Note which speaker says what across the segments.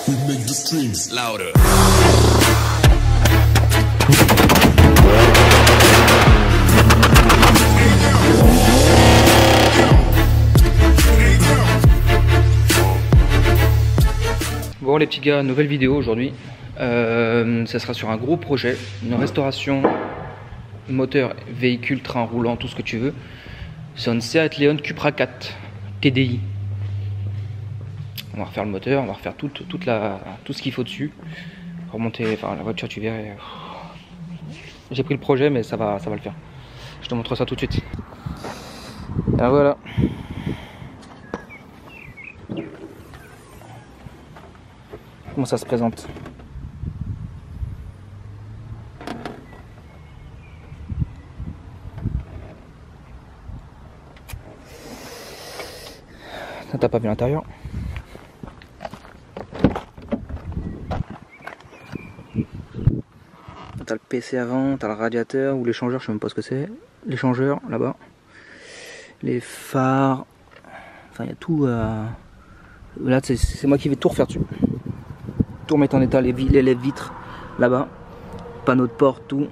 Speaker 1: We make the streams louder.
Speaker 2: Bon les petits gars, nouvelle vidéo aujourd'hui. Ça sera sur un gros projet, une restauration moteur, véhicule, train roulant, tout ce que tu veux. C'est un Seat Leon Cupra 4 TDI. On va refaire le moteur, on va refaire tout ce qu'il faut dessus. Remonter, enfin la voiture, tu verrais. J'ai pris le projet, mais ça va le faire. Je te montre ça tout de suite. Ah voilà. Comment ça se présente? T'as pas vu l'intérieur? T'as le PC avant, t'as le radiateur ou l'échangeur, je sais même pas ce que c'est. L'échangeur là-bas. Les phares. Enfin, il y a tout. Là, c'est moi qui vais tout refaire dessus. Tout remettre en état, les vitres là-bas. Panneaux de porte, tout.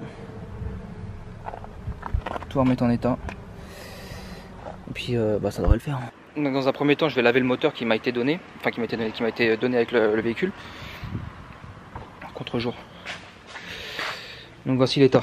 Speaker 2: Tout remettre en état. Et puis, ça devrait le faire. Donc, dans un premier temps, je vais laver le moteur qui m'a été donné. Enfin, qui m'a été donné avec le véhicule. Contre-jour. Donc voici l'état.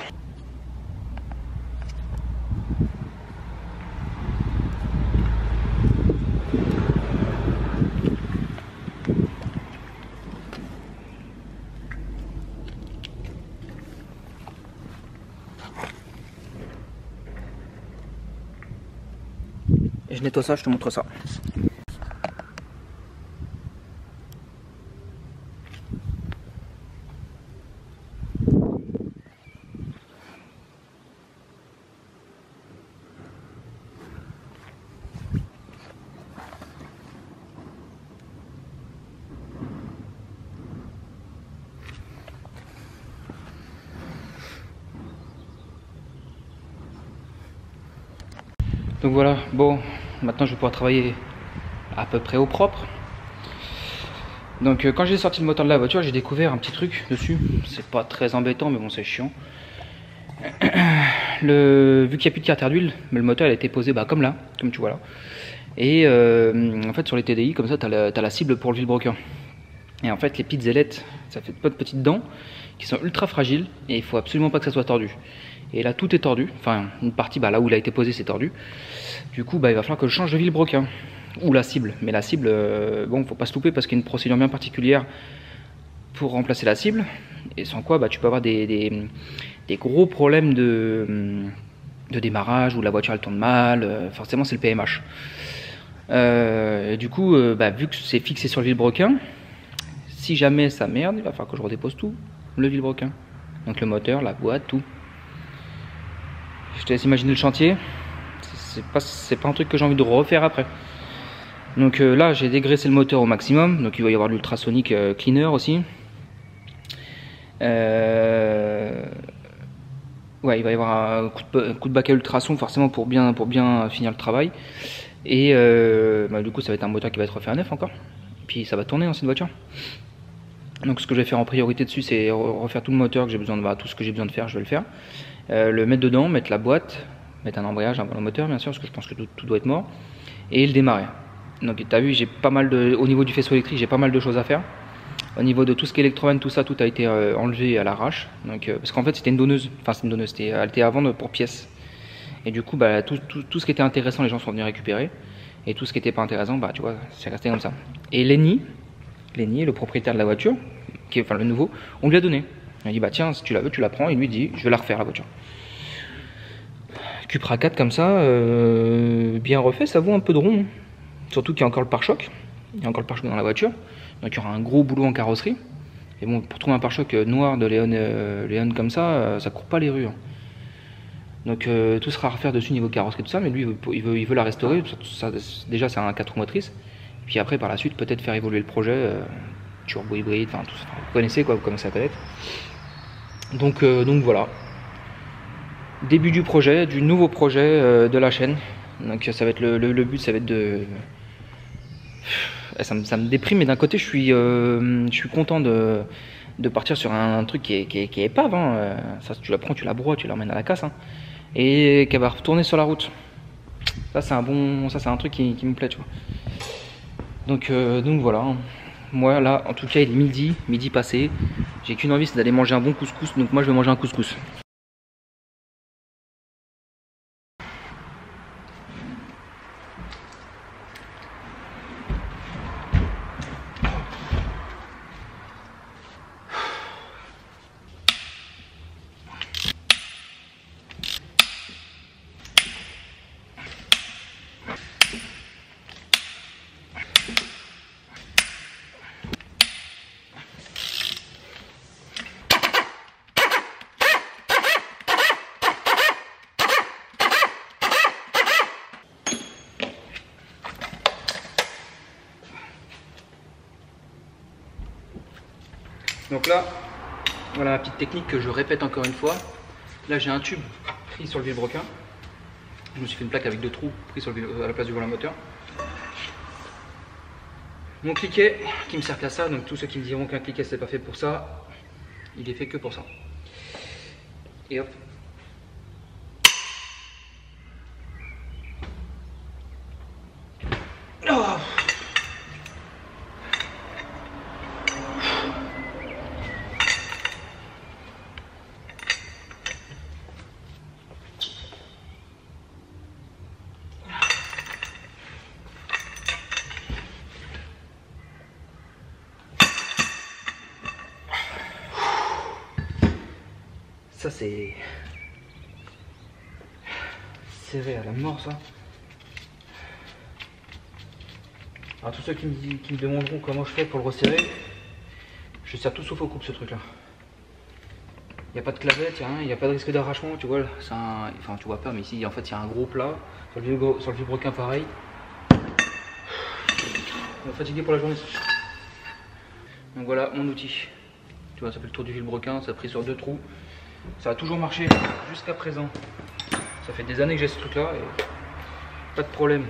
Speaker 2: Et je nettoie ça, je te montre ça. Donc voilà, bon, maintenant je vais pouvoir travailler à peu près au propre. Donc quand j'ai sorti le moteur de la voiture, j'ai découvert un petit truc dessus. C'est pas très embêtant, mais bon, c'est chiant. Vu qu'il n'y a plus de carte d'huile, mais le moteur il a été posé comme là, comme tu vois là. Et en fait sur les TDI, comme ça, tu as la cible pour le vilebrequin. Et en fait les petites ailettes, ça fait de petites dents qui sont ultra fragiles et il faut absolument pas que ça soit tordu. Et là tout est tordu, enfin une partie là où il a été posé c'est tordu. Du coup il va falloir que je change de vilebrequin ou la cible. Mais la cible, bon, faut pas se louper parce qu'il y a une procédure bien particulière pour remplacer la cible. Et sans quoi tu peux avoir des gros problèmes de démarrage où la voiture elle tourne mal. Forcément c'est le PMH. Et du coup vu que c'est fixé sur le vilebrequin, si jamais ça merde, il va falloir que je redépose tout le vilebrequin. Donc le moteur, la boîte, tout. Je te laisse imaginer le chantier. C'est pas un truc que j'ai envie de refaire après. Donc là j'ai dégraissé le moteur au maximum. Donc il va y avoir l'ultrasonic cleaner aussi. Ouais, il va y avoir un coup de bac à ultrason forcément pour bien finir le travail. Et du coup ça va être un moteur qui va être refait à neuf encore. Et puis ça va tourner dans cette voiture. Donc ce que je vais faire en priorité dessus, c'est refaire tout le moteur que j'ai besoin de tout ce que j'ai besoin de faire, je vais le faire. Le mettre dedans, mettre la boîte, mettre un embrayage, un moteur bien sûr, parce que je pense que tout doit être mort, et le démarrer. Donc tu as vu, j'ai pas mal au niveau du faisceau électrique, j'ai pas mal de choses à faire. Au niveau de tout ce qui est électromène, tout ça, tout a été enlevé à l'arrache. Donc parce qu'en fait c'était une donneuse, elle était à vendre pour pièces. Et du coup tout ce qui était intéressant, les gens sont venus récupérer, et tout ce qui était pas intéressant, tu vois, c'est resté comme ça. Et Lenny, le propriétaire de la voiture, le nouveau, on lui a donné. Il dit tiens, si tu la veux, tu la prends. Il lui dit je vais la refaire la voiture. Cupra 4 comme ça, bien refait, ça vaut un peu de rond. Surtout qu'il y a encore le pare-choc. Il y a encore le pare-choc dans la voiture. Donc il y aura un gros boulot en carrosserie. Et bon, pour trouver un pare-choc noir de Léon comme ça court pas les rues. Donc tout sera à refaire dessus niveau carrosserie tout ça, mais lui il veut la restaurer. Déjà c'est un 4 roues motrices. Puis après par la suite peut-être faire évoluer le projet. Turbo hybride, enfin tout ça, vous connaissez quoi, vous commencez à connaître. Donc voilà. Début du projet, du nouveau projet de la chaîne. Donc ça va être le but, ça va être ça me déprime, mais d'un côté, je suis content de partir sur un truc qui est épave. Hein. Ça, tu la prends, tu la broies, tu l'emmènes à la casse. Hein. Et qu'elle va retourner sur la route. Ça, c'est un truc qui me plaît, tu vois. Donc voilà. Moi, là, en tout cas, il est midi passé. J'ai qu'une envie, c'est d'aller manger un bon couscous. Donc moi, je vais manger un couscous. Donc là, voilà ma petite technique que je répète encore une fois. Là, j'ai un tube pris sur le vilebrequin. Je me suis fait une plaque avec 2 trous pris sur à la place du volant moteur. Mon cliquet qui me sert qu'à ça, donc tous ceux qui me diront qu'un cliquet c'est pas fait pour ça, il est fait que pour ça. Et hop. Oh, ça c'est serré à la mort ça. Alors tous ceux qui me demanderont comment je fais pour le resserrer, je serre tout sauf au coupe ce truc là. Il n'y a pas de clavette, il n'y a pas de risque d'arrachement, tu vois. Enfin tu vois pas, mais ici en fait il y a un gros plat. Sur le vilebrequin pareil. On est fatigué pour la journée. Donc voilà mon outil. Tu vois, ça fait le tour du vilebrequin, ça a pris sur 2 trous. Ça a toujours marché jusqu'à présent. Ça fait des années que j'ai ce truc là et pas de problème.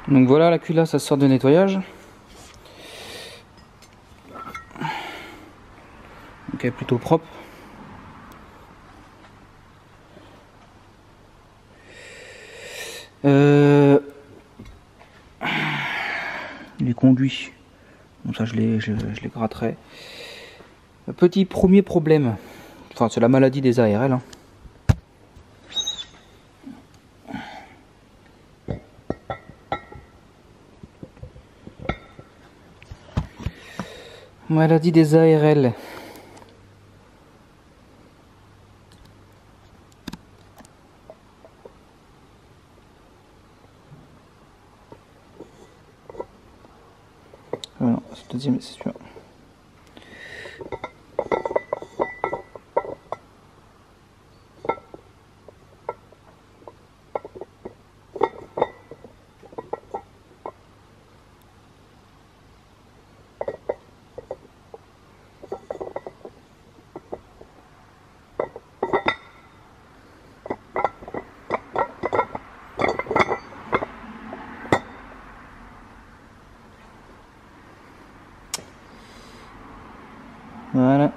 Speaker 2: Donc voilà, la culasse, ça sort de nettoyage. Donc elle est plutôt propre. Les conduits, bon ça je les gratterai. Petit premier problème, enfin c'est la maladie des ARL. Hein. Maladie des ARL. Voilà, c'est le deuxième, c'est sûr. Voilà.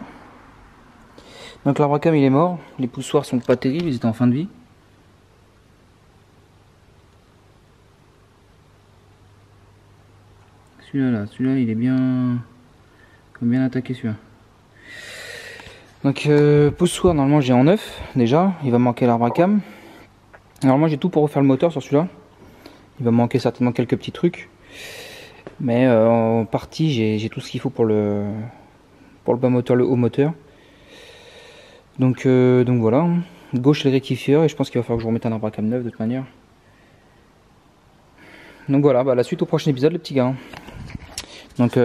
Speaker 2: Donc l'Abracam il est mort, les poussoirs sont pas terribles, ils étaient en fin de vie. Celui-là il est bien attaqué celui-là. Donc poussoir normalement j'ai en neuf déjà, il va manquer l'Abracam. Normalement j'ai tout pour refaire le moteur sur celui-là. Il va manquer certainement quelques petits trucs. Mais en partie j'ai tout ce qu'il faut pour le bas moteur, le haut moteur. Donc voilà, gauche c'est le rectifieur et je pense qu'il va falloir que je remette un Abracam neuf de toute manière. Donc voilà, bah, la suite au prochain épisode les petits gars. Donc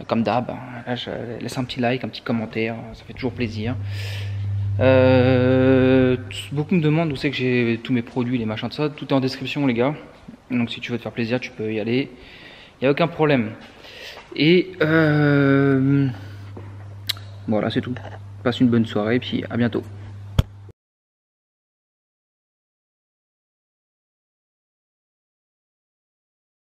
Speaker 2: comme d'hab, là je laisse un petit like, un petit commentaire, ça fait toujours plaisir. Beaucoup me demandent où c'est que j'ai tous mes produits, les machins de ça, tout est en description les gars. Donc si tu veux te faire plaisir, tu peux y aller, il n'y a aucun problème. Et voilà, c'est tout. Passe une bonne soirée et puis à bientôt.